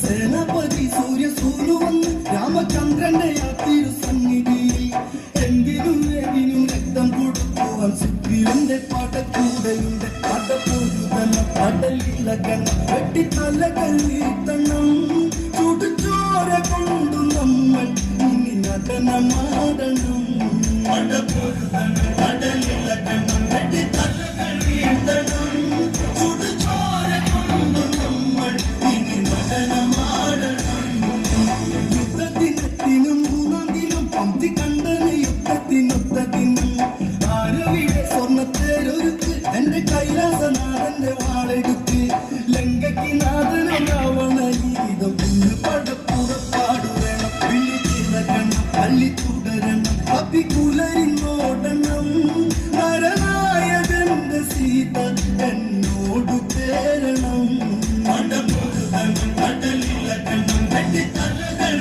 സേനാപതി സൂര്യ സൂനു വന്ന് രാമചന്ദ്രന്റെ ആ തിരുസന്നിധിയിൽ എന്തിനും ഏതിനും രക്തം കൊടുക്കുവാൻ സുഗ്രീവന്റെ പടക്കൂടയുണ്ട് പടപ്പൊരുതണം കടലിളകണം വെട്ടിത്തലകൾ വീഴ്ത്തണം ചുടുചോര കൊണ്ടു നമ്മൾ ഇനി നടനമാടണം പടപ്പൊരുതണം കടലിളകണം വെട്ടിത്തലകൾ വീഴ്ത്തണം ചുടുചോര കൊണ്ടു നമ്മൾ ഇനി നടനമാടണം യുദ്ധത്തിനും മൂന്നാം പന്തി കണ്ടന് യുദ്ധത്തിനൊത്തതിനും ആരവിടെ സ്വർണ്ണത്തേരൊരുക്ക് എന്റെ കൈലാസനാഥന്റെ വാളെടുക്ക് ലങ്കയ്ക്ക് നാഥനെ രാവണ ഗീതം ഇന്ന് പടപ്പുറപ്പാടു വേണം വിളിച്ചിറക്കണം തള്ളി തുടരണം അപ്പിക്കുലരിന്നോടണം നരനായകന്റെ സീത എന്നോട് ചേരണം പടപ്പുറതണം കടലിളക്കണം വെട്ടിത്തലകൾ